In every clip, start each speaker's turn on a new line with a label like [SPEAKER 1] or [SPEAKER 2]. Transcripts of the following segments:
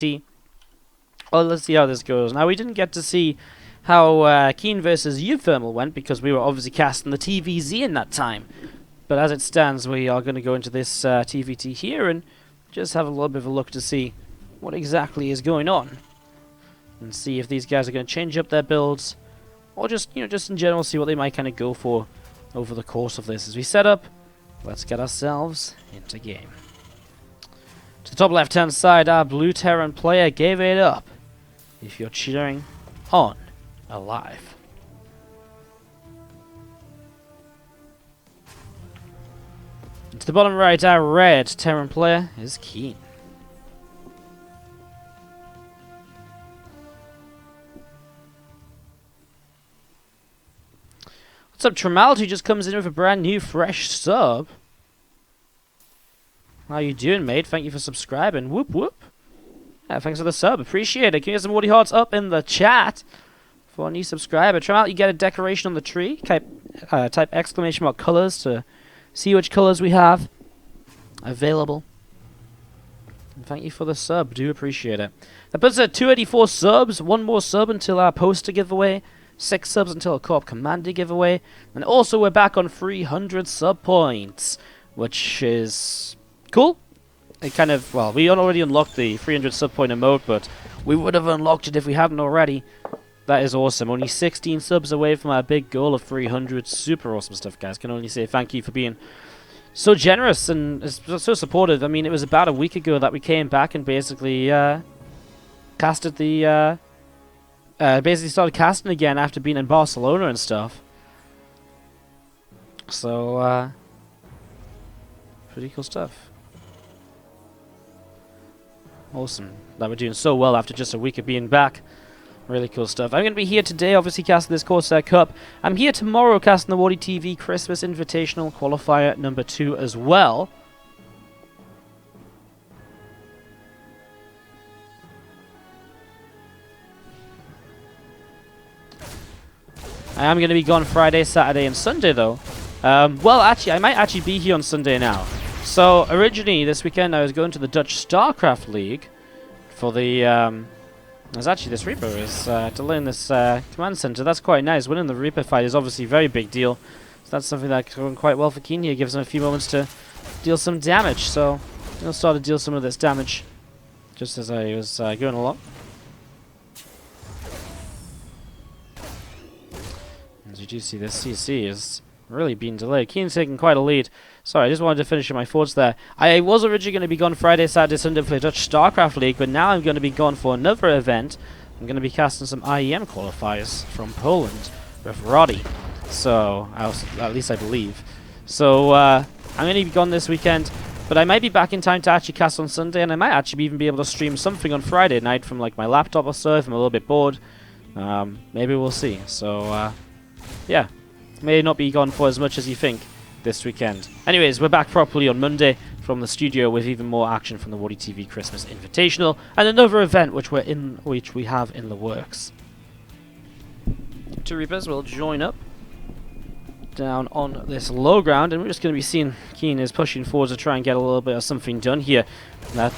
[SPEAKER 1] see. Oh, let's see how this goes. Now, we didn't get to see how KeeN versus Thermal went because we were obviously casting the TvZ in that time. But as it stands, we are going to go into this TvT here and just have a little bit of a look to see what exactly is going on. And see if these guys are going to change up their builds, or just, just in general, see what they might kind of go for over the course of this. As we set up, let's get ourselves into game. To the top left-hand side, our blue Terran player gave it up. If you're cheering on aLive. To the bottom right, our red Terran player is KeeN. What's up, Tramality, who just comes in with a brand new fresh sub? How you doing, mate? Thank you for subscribing. Whoop whoop. Yeah, thanks for the sub. Appreciate it. Can you get some Wardy hearts up in the chat for a new subscriber? Tramality, you get a decoration on the tree. Type exclamation mark colors to see which colors we have available. And thank you for the sub. Do appreciate it. That puts us at 284 subs. One more sub until our poster giveaway. 6 subs until a Co-op Commander giveaway. And also we're back on 300 sub points, which is cool. It kind of, well, we already unlocked the 300 sub point emote, but we would have unlocked it if we hadn't already. That is awesome. Only 16 subs away from our big goal of 300. Super awesome stuff, guys. Can only say thank you for being so generous and so supportive. I mean, it was about a week ago that we came back and basically casted the... basically started casting again after being in Barcelona and stuff. So, pretty cool stuff. Awesome that we're doing so well after just a week of being back. Really cool stuff. I'm going to be here today, obviously casting this Corsair Cup. I'm here tomorrow casting the WardiTV Christmas Invitational Qualifier number 2 as well. I am going to be gone Friday, Saturday, and Sunday, though. Well, actually, I might actually be here on Sunday now. So, originally, this weekend, I was going to the Dutch StarCraft League for the, there's actually this Reaper is to learn this command center. That's quite nice. Winning the Reaper fight is obviously a very big deal. So that's something that's going quite well for KeeN here. Gives him a few moments to deal some damage. So, he'll start to deal some of this damage just as I was going along. As you do see, this CC is really being delayed. KeeN's taking quite a lead. Sorry, I just wanted to finish my thoughts there. I was originally going to be gone Friday, Saturday, Sunday for the Dutch StarCraft League, but now I'm going to be gone for another event. I'm going to be casting some IEM qualifiers from Poland with Roddy. So, at least I believe. So, I'm going to be gone this weekend, but I might be back in time to actually cast on Sunday, and I might actually even be able to stream something on Friday night from like my laptop or so if I'm a little bit bored. Maybe we'll see. So, yeah, may not be gone for as much as you think this weekend. Anyways, we're back properly on Monday from the studio with even more action from the WardiTV Christmas Invitational and another event which we have in the works. 2 Reapers will join up down on this low ground, and we're just going to be seeing KeeN is pushing forward to try and get a little bit of something done here. That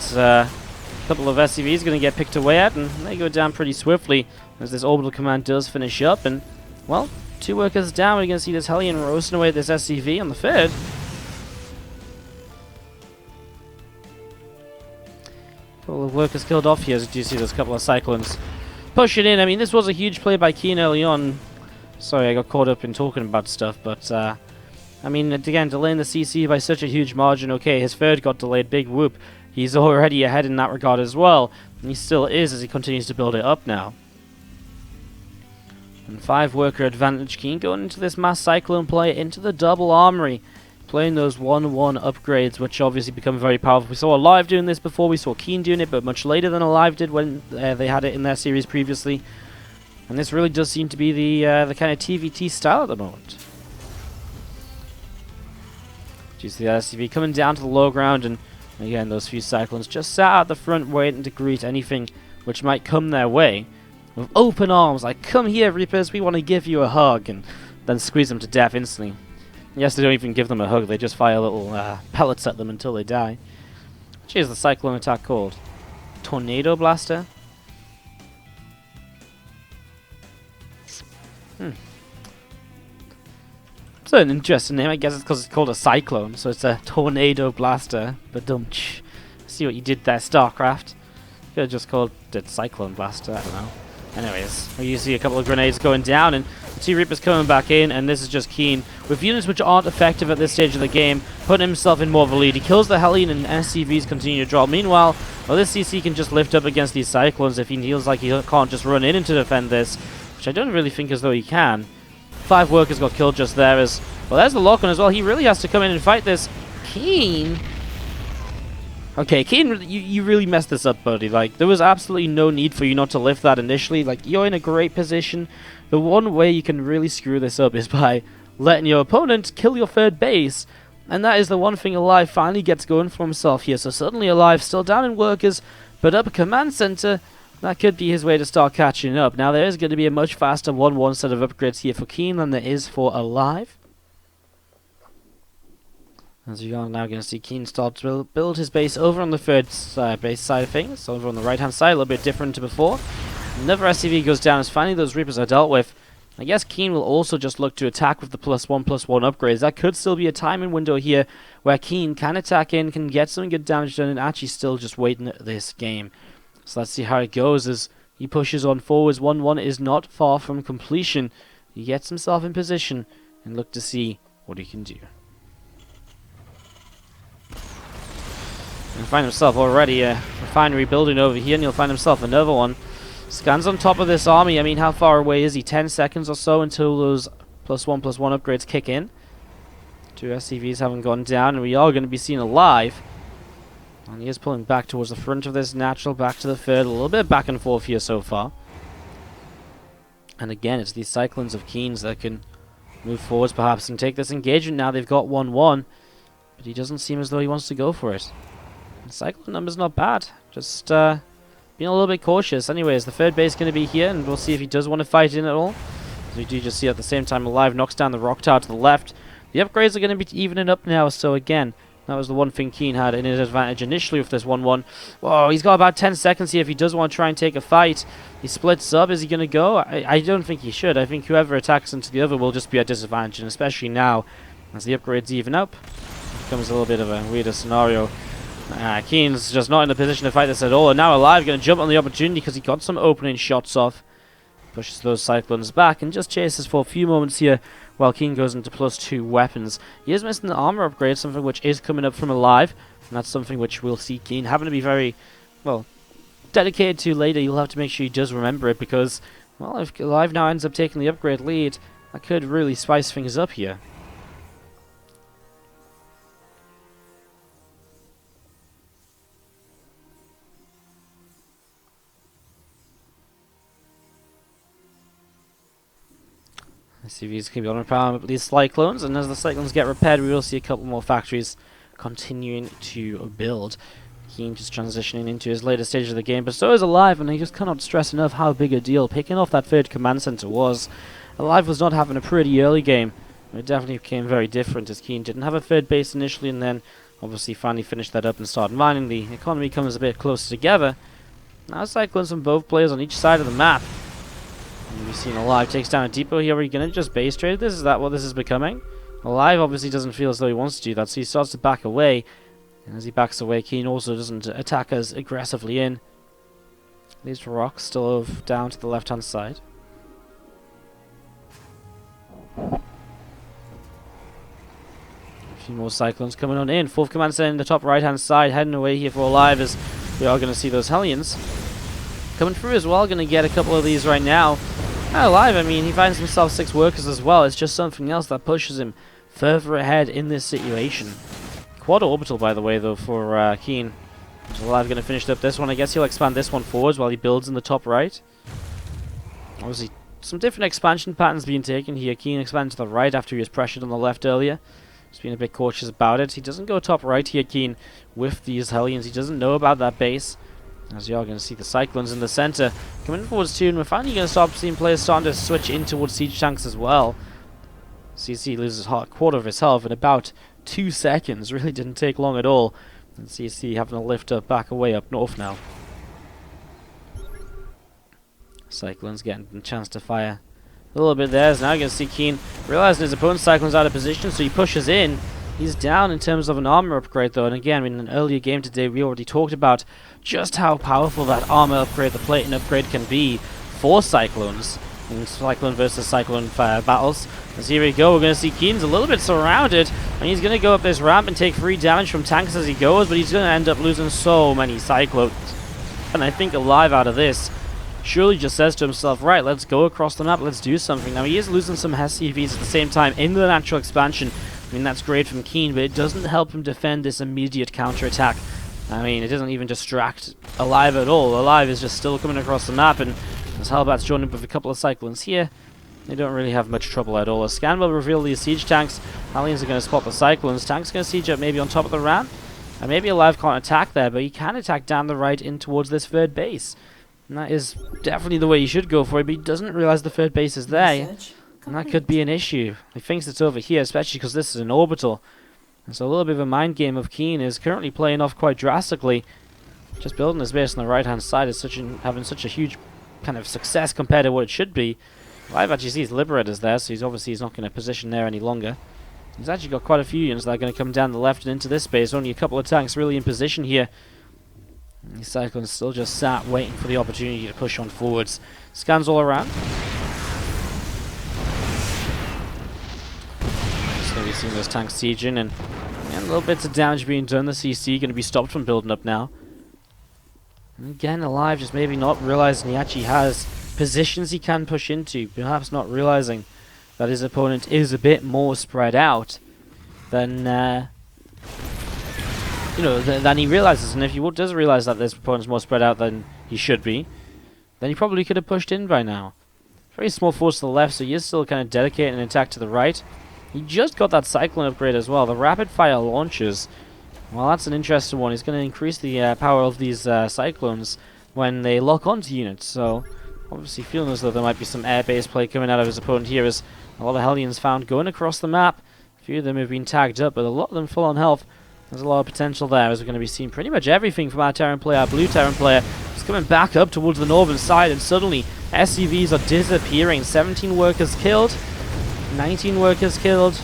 [SPEAKER 1] couple of SCVs going to get picked away at, and they go down pretty swiftly as this orbital command does finish up, and well, 2 workers down. We're going to see this Hellion roasting away at this SCV on the third. Couple of workers killed off here, as you see those couple of Cyclones pushing in. I mean, this was a huge play by KeeN early on. Sorry, I got caught up in talking about stuff, but I mean, again, delaying the CC by such a huge margin. Okay, his third got delayed, big whoop. He's already ahead in that regard as well, and he still is as he continues to build it up now. And 5 worker advantage. KeeN going into this mass Cyclone play into the double armory, playing those 1-1 upgrades, which obviously become very powerful. We saw aLive doing this before, we saw KeeN doing it, but much later than aLive did when they had it in their series previously. And this really does seem to be the kind of TvT style at the moment. You see the SCV coming down to the low ground, and again, those few Cyclones just sat at the front waiting to greet anything which might come their way. With open arms, like, come here, Reapers, we want to give you a hug, and then squeeze them to death instantly. Yes, they don't even give them a hug, they just fire little pellets at them until they die. Which is the Cyclone attack called. Tornado Blaster. It's an interesting name. I guess it's because it's called a Cyclone, so it's a Tornado Blaster. But see what you did there, StarCraft. Could have just called it Cyclone Blaster, I don't know. Anyways, you see a couple of grenades going down, and T Reaper's coming back in, and this is just KeeN. With units which aren't effective at this stage of the game, putting himself in more of a lead. He kills the Hellion, and SCVs continue to drop. Meanwhile, this CC can just lift up against these Cyclones if he feels like he can't just run in to defend this, which I don't really think as though he can. 5 workers got killed just there as well. There's the lock-on as well. He really has to come in and fight this. KeeN. Okay, KeeN, you really messed this up, buddy. Like, there was absolutely no need for you not to lift that initially. Like, you're in a great position. The one way you can really screw this up is by letting your opponent kill your third base. And that is the one thing aLive finally gets going for himself here. So suddenly aLive still down in workers, but up a command center. That could be his way to start catching up. Now, there is going to be a much faster 1-1 set of upgrades here for KeeN than there is for aLive. As you are now going to see KeeN start to build his base over on the third base side of things. Over on the right-hand side, a little bit different to before. Another SCV goes down as finally those Reapers are dealt with. I guess KeeN will also just look to attack with the +1/+1 upgrades. That could still be a timing window here where KeeN can attack in, can get some good damage done, and actually still just waiting at this game. So let's see how it goes as he pushes on forwards. 1-1 is not far from completion. He gets himself in position and look to see what he can do. And find himself already a refinery building over here, and he'll find himself another one. Scans on top of this army. I mean, how far away is he? 10 seconds or so until those +1/+1 upgrades kick in. 2 SCVs haven't gone down, and we are going to be seen aLive. And he is pulling back towards the front of this natural, back to the third. A little bit back and forth here so far. And again, it's these Cyclones of KeeN's that can move forwards perhaps and take this engagement. Now they've got 1-1, but he doesn't seem as though he wants to go for it. The Cyclone number's not bad, just being a little bit cautious. Anyways, the third base is going to be here, and we'll see if he does want to fight in at all. As we do just see at the same time aLive knocks down the rock tower to the left. The upgrades are going to be evening up now, so again, that was the one thing KeeN had in his advantage initially with this 1-1. Whoa, he's got about 10 seconds here if he does want to try and take a fight. He splits up. Is he going to go? I don't think he should. I think whoever attacks into the other will just be at disadvantage, and especially now, as the upgrades even up, it becomes a little bit of a weirder scenario. KeeN's just not in a position to fight this at all, and now aLive going to jump on the opportunity because he got some opening shots off. Pushes those Cyclones back and just chases for a few moments here while KeeN goes into +2 weapons. He is missing the armor upgrade, something which is coming up from aLive, and that's something which we'll see KeeN having to be very, well, dedicated to later. You'll have to make sure he does remember it because, well, if aLive now ends up taking the upgrade lead, that could really spice things up here. SCVs keep on repairing up these Cyclones, and as the Cyclones get repaired, we will see a couple more factories continuing to build. KeeN just transitioning into his later stage of the game, but so is aLive, and I just cannot stress enough how big a deal picking off that third command center was. aLive was not having a pretty early game. It definitely became very different as KeeN didn't have a third base initially, and then obviously finally finished that up and started mining. The economy comes a bit closer together. Now Cyclones from both players on each side of the map. We've seen aLive takes down a depot here. Are you going to just base trade this? Is that what this is becoming? aLive obviously doesn't feel as though he wants to do that, so he starts to back away. And as he backs away, KeeN also doesn't attack as aggressively in. These rocks still down to the left-hand side. A few more Cyclones coming on in. 4th command center in the top right-hand side, heading away here for aLive as we are going to see those Hellions coming through as well. Going to get a couple of these right now. aLive, I mean, he finds himself 6 workers as well. It's just something else that pushes him further ahead in this situation. Quad orbital, by the way, though, for KeeN. aLive going to finish up this one. I guess he'll expand this one forwards while he builds in the top right. Obviously, some different expansion patterns being taken here. KeeN expanded to the right after he was pressured on the left earlier. Just being a bit cautious about it. He doesn't go top right here, KeeN, with these Hellions. He doesn't know about that base. As you are going to see the Cyclones in the center coming forwards too, and we're finally going to start seeing players starting to switch in towards siege tanks as well. CC loses a quarter of his health in about 2 seconds. Really didn't take long at all. And CC having to lift up back away up north now. Cyclone's getting a chance to fire a little bit there. So now you're going to see KeeN realizing his opponent's Cyclone's out of position, so he pushes in. He's down in terms of an armor upgrade though, and again, in an earlier game today, we already talked about just how powerful that armor upgrade, the plating upgrade, can be for Cyclones in Cyclone versus Cyclone battles. As here we go, we're going to see KeeN's a little bit surrounded, and he's going to go up this ramp and take free damage from tanks as he goes, but he's going to end up losing so many Cyclones. And I think aLive out of this surely just says to himself, right, let's go across the map, let's do something. Now he is losing some SCVs at the same time in the natural expansion. I mean, that's great from KeeN, but it doesn't help him defend this immediate counter-attack. I mean, it doesn't even distract aLive at all. aLive is just still coming across the map, and as Hellbat's joined up with a couple of Cyclones here, they don't really have much trouble at all. A scan will reveal these siege tanks. Hellions are going to spot the Cyclones. Tanks going to siege up maybe on top of the ramp. And maybe aLive can't attack there, but he can attack down the right in towards this third base. And that is definitely the way he should go for it, but he doesn't realize the third base is there. And that could be an issue. He thinks it's over here, especially because this is an orbital. And so a little bit of a mind game of KeeN is currently playing off quite drastically. Just building his base on the right-hand side is having such a huge kind of success compared to what it should be. aLive actually sees Liberators there, so he's obviously not going to position there any longer. He's actually got quite a few units that are going to come down the left and into this base. Only a couple of tanks really in position here. And these Cyclones still just sat waiting for the opportunity to push on forwards. Scans all around. Just going to be seeing those tanks sieging, and little bits of damage being done. The CC going to be stopped from building up now. And again, aLive just maybe not realizing he actually has positions he can push into, perhaps not realizing that his opponent is a bit more spread out than than he realizes. And if he does realize that this opponent's more spread out than he should be, then he probably could have pushed in by now. Very small force to the left, so he is still kind of dedicating an attack to the right. He just got that Cyclone upgrade as well. The rapid fire launches, well, that's an interesting one. He's going to increase the power of these Cyclones when they lock onto units. So obviously feeling as though there might be some air-based play coming out of his opponent here, as a lot of Hellions found going across the map. A few of them have been tagged up, but a lot of them full on health. There's a lot of potential there, as we're going to be seeing pretty much everything from our Terran player, our blue Terran player. He's coming back up towards the northern side, and suddenly SCVs are disappearing. 17 workers killed, 19 workers killed,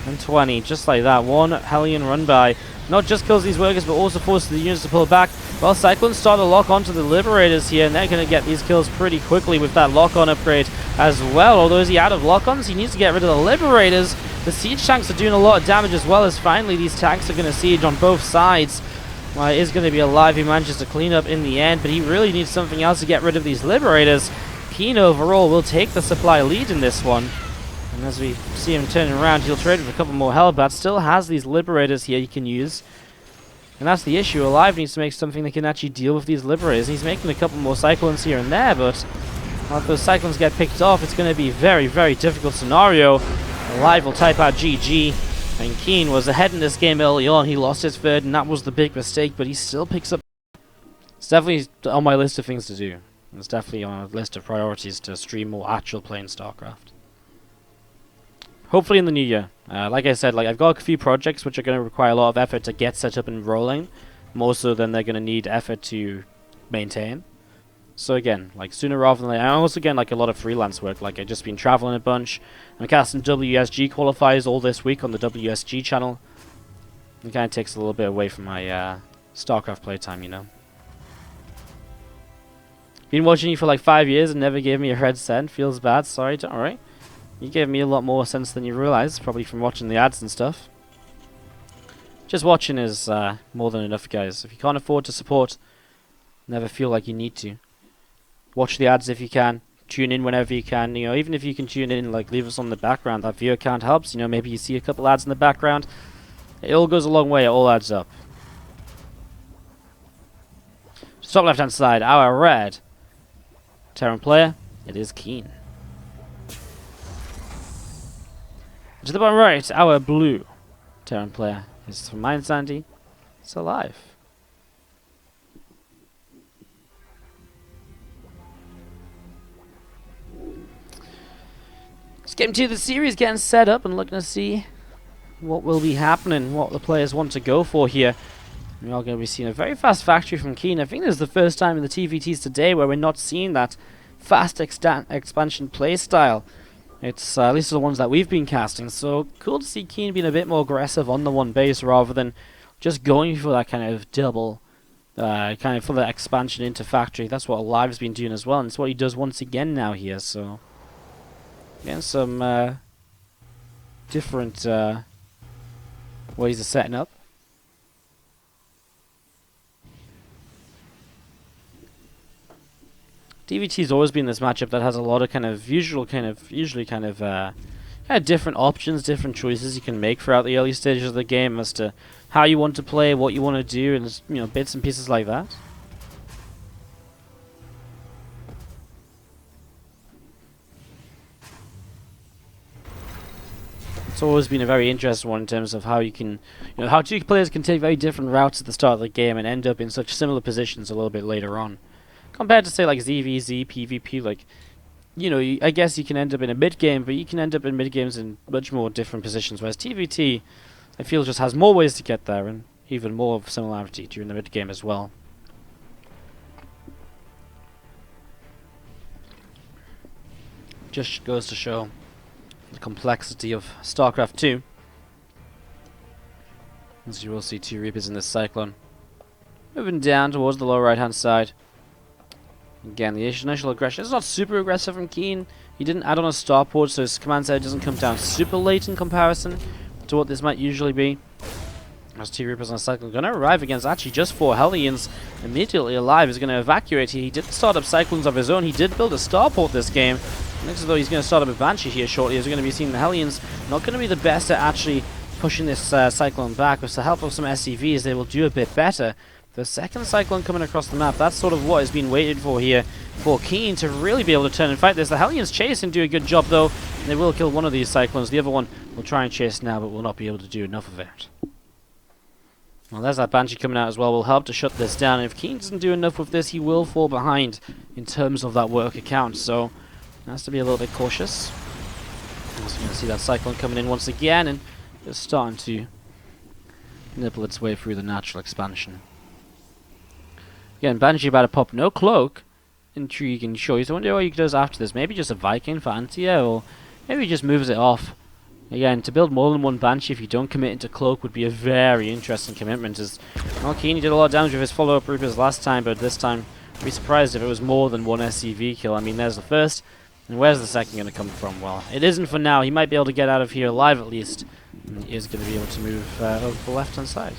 [SPEAKER 1] and 20. Just like that, one Hellion run by. Not just kills these workers, but also forces the units to pull back. Well, Cyclones start to lock onto the Liberators here, and they're going to get these kills pretty quickly with that lock-on upgrade as well. Although, is he out of lock-ons? He needs to get rid of the Liberators. The siege tanks are doing a lot of damage, as well as finally these tanks are going to siege on both sides. Well, it is going to be aLive who manages to clean up in the end, but he really needs something else to get rid of these Liberators. KeeN overall will take the supply lead in this one. And as we see him turning around, he'll trade with a couple more Hellbats. Still has these Liberators here he can use. And that's the issue. aLive needs to make something that can actually deal with these Liberators. He's making a couple more Cyclones here and there, but if those Cyclones get picked off, it's going to be a very, very difficult scenario. aLive will type out GG. And KeeN was ahead in this game early on. He lost his third, and that was the big mistake, but he still picks up. It's definitely on my list of things to do. It's definitely on a list of priorities to stream more actual play in StarCraft. Hopefully in the new year. Like I said, I've got a few projects which are going to require a lot of effort to get set up and rolling, more so than they're going to need effort to maintain. So again, sooner rather than later. I also get a lot of freelance work. I've just been traveling a bunch. I'm casting WSG qualifiers all this week on the WSG channel. It kind of takes a little bit away from my StarCraft playtime, you know. Been watching you for 5 years and never gave me a red cent. Feels bad. Sorry, don't worry. You gave me a lot more sense than you realize, probably from watching the ads and stuff. Just watching is more than enough, guys. If you can't afford to support, never feel like you need to. Watch the ads if you can. Tune in whenever you can. You know, even if you can tune in, leave us on the background. That viewer count helps. You know, maybe you see a couple ads in the background. It all goes a long way. It all adds up. Top left-hand side, our red Terran player. It is KeeN. To the bottom right, our blue Terran player is from mine, Sandy. It's aLive. Just getting to the series, getting set up and looking to see what will be happening, what the players want to go for here. We are going to be seeing a very fast factory from KeeN. I think this is the first time in the TvTs today where we're not seeing that fast expansion play style. It's at least the ones that we've been casting, so cool to see KeeN being a bit more aggressive on the one base rather than just going for that kind of double, kind of for the expansion into factory. That's what aLive's been doing as well, and it's what he does once again now here, so again, some different ways of setting up. TvT's always been this matchup that has a lot of usually different options, different choices you can make throughout the early stages of the game as to how you want to play, what you want to do, and bits and pieces like that. It's always been a very interesting one in terms of how you can, how two players can take very different routes at the start of the game and end up in such similar positions a little bit later on. Compared to, say, like ZVZ, PvP, like, I guess you can end up in a mid-game, but you can end up in mid-games in much more different positions, whereas TvT, I feel, just has more ways to get there, and even more of similarity during the mid-game as well. Just goes to show the complexity of StarCraft 2. As you will see, 2 Reapers in this Cyclone. Moving down towards the lower right-hand side. Again, the initial aggression is not super aggressive from KeeN. He didn't add on a starport, so his command set doesn't come down super late in comparison to what this might usually be. As 2 Reapers on a Cyclone going to arrive against actually just 4 Hellions. Immediately aLive is going to evacuate here. He didn't start up Cyclones of his own. He did build a starport this game. Looks as though he's going to start up a Banshee here shortly, as we're going to be seeing the Hellions not going to be the best at actually pushing this Cyclone back. With the help of some SCVs, they will do a bit better. The second Cyclone coming across the map, that's sort of what has been waited for here for KeeN to really be able to turn and fight this. The Hellions chase and do a good job though. They will kill one of these Cyclones. The other one will try and chase now, but will not be able to do enough of it. Well, there's that Banshee coming out as well. Will help to shut this down. And if KeeN doesn't do enough with this, he will fall behind in terms of that worker count. So, has to be a little bit cautious. As you can see that Cyclone coming in once again and just starting to nibble its way through the natural expansion. Again, Banshee about to pop no cloak. Intriguing choice. I wonder what he does after this. Maybe just a Viking for Antia, or maybe he just moves it off. Again, to build more than one Banshee if you don't commit into cloak would be a very interesting commitment. As well, KeeN did a lot of damage with his follow-up Reapers last time, but this time I'd be surprised if it was more than one SCV kill. I mean, there's the first, and where's the second going to come from? Well, it isn't for now. He might be able to get out of here alive at least. And he is going to be able to move over the left-hand side.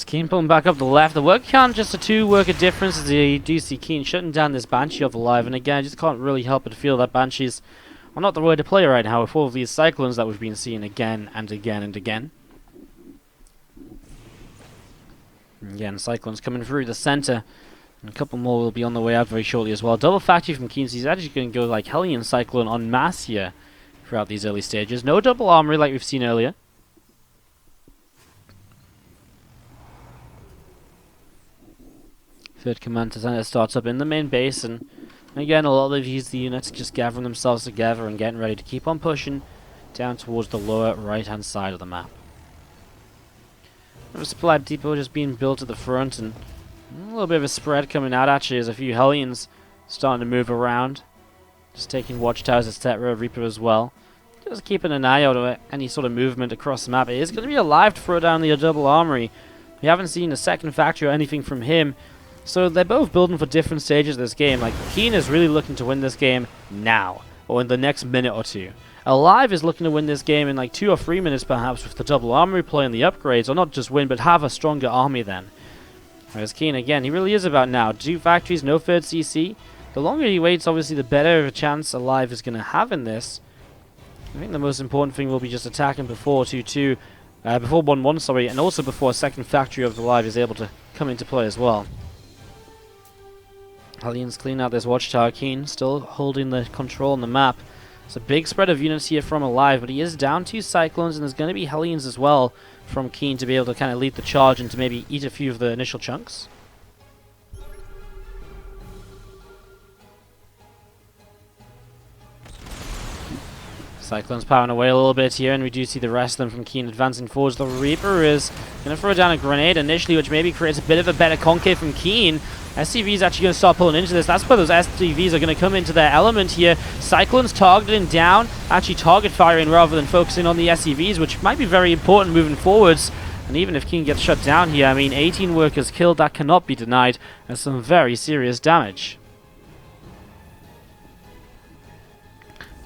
[SPEAKER 1] KeeN pulling back up the left. The work count just a 2 worker difference as you do see KeeN shutting down this Banshee of aLive. And again, I just can't really help but feel that Banshees are not the way to play right now with all of these Cyclones that we've been seeing again and again and again. Again, Cyclones coming through the center. And a couple more will be on the way out very shortly as well. Double factory from KeeN, so he's actually going to go like Hellion Cyclone en masse here throughout these early stages. No double armory like we've seen earlier. Third command center starts up in the main base, and again, a lot of the units just gathering themselves together and getting ready to keep on pushing down towards the lower right-hand side of the map. A supply depot just being built at the front, and a little bit of a spread coming out actually as a few Hellions starting to move around. Just taking watchtowers, etc. Reaper as well. Just keeping an eye out on any sort of movement across the map. It is going to be aLive to throw down the double armory. We haven't seen a second factory or anything from him. So they're both building for different stages of this game. Like, KeeN is really looking to win this game now, or in the next minute or two. aLive is looking to win this game in like 2 or 3 minutes perhaps with the double armory play and the upgrades, or not just win, but have a stronger army then. Whereas KeeN, again, he really is about now. 2 factories, no third CC. The longer he waits, obviously, the better of a chance aLive is going to have in this. I think the most important thing will be just attacking before 2-2, before 1-1, sorry, and also before a second factory of aLive is able to come into play as well. Hellions clean out this watchtower. KeeN still holding the control on the map. It's a big spread of units here from aLive, but he is down 2 Cyclones, and there's going to be Hellions as well from KeeN to be able to kind of lead the charge and to maybe eat a few of the initial chunks. Cyclone's powering away a little bit here, and we do see the rest of them from KeeN advancing forwards. The Reaper is going to throw down a grenade initially, which maybe creates a bit of a better concave from KeeN. SCV is actually going to start pulling into this. That's where those SCVs are going to come into their element here. Cyclone's targeting down, actually target firing rather than focusing on the SCVs, which might be very important moving forwards. And even if KeeN gets shut down here, I mean, 18 workers killed, that cannot be denied. That's some very serious damage.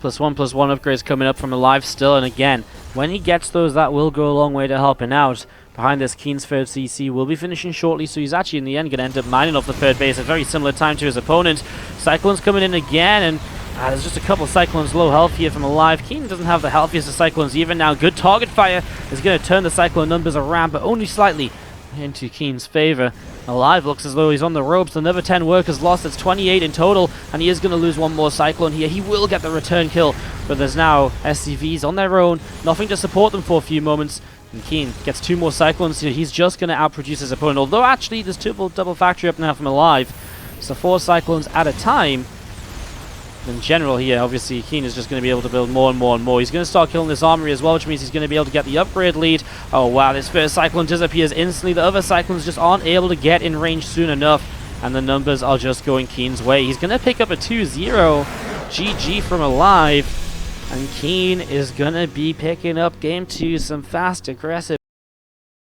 [SPEAKER 1] +1/+1 upgrades coming up from aLive still, and again, when he gets those, that will go a long way to helping out. Behind this, KeeN's third CC will be finishing shortly, so he's actually in the end going to end up mining off the third base at a very similar time to his opponent. Cyclone's coming in again, and there's just a couple of Cyclones low health here from aLive. KeeN doesn't have the healthiest of Cyclones even now. Good target fire is going to turn the Cyclone numbers around, but only slightly into KeeN's favor. aLive looks as though he's on the ropes. Another 10 workers lost. It's 28 in total, and he is going to lose one more Cyclone here. He will get the return kill, but there's now SCVs on their own. Nothing to support them for a few moments. And KeeN gets 2 more Cyclones here. He's just going to outproduce his opponent. Although actually there's double factory up now from aLive. So 4 Cyclones at a time. In general here, obviously, KeeN is just going to be able to build more and more and more. He's going to start killing this armory as well, which means he's going to be able to get the upgrade lead. Oh, wow, this first Cyclone disappears instantly. The other Cyclones just aren't able to get in range soon enough, and the numbers are just going KeeN's way. He's going to pick up a 2-0 GG from aLive, and KeeN is going to be picking up Game 2, some fast, aggressive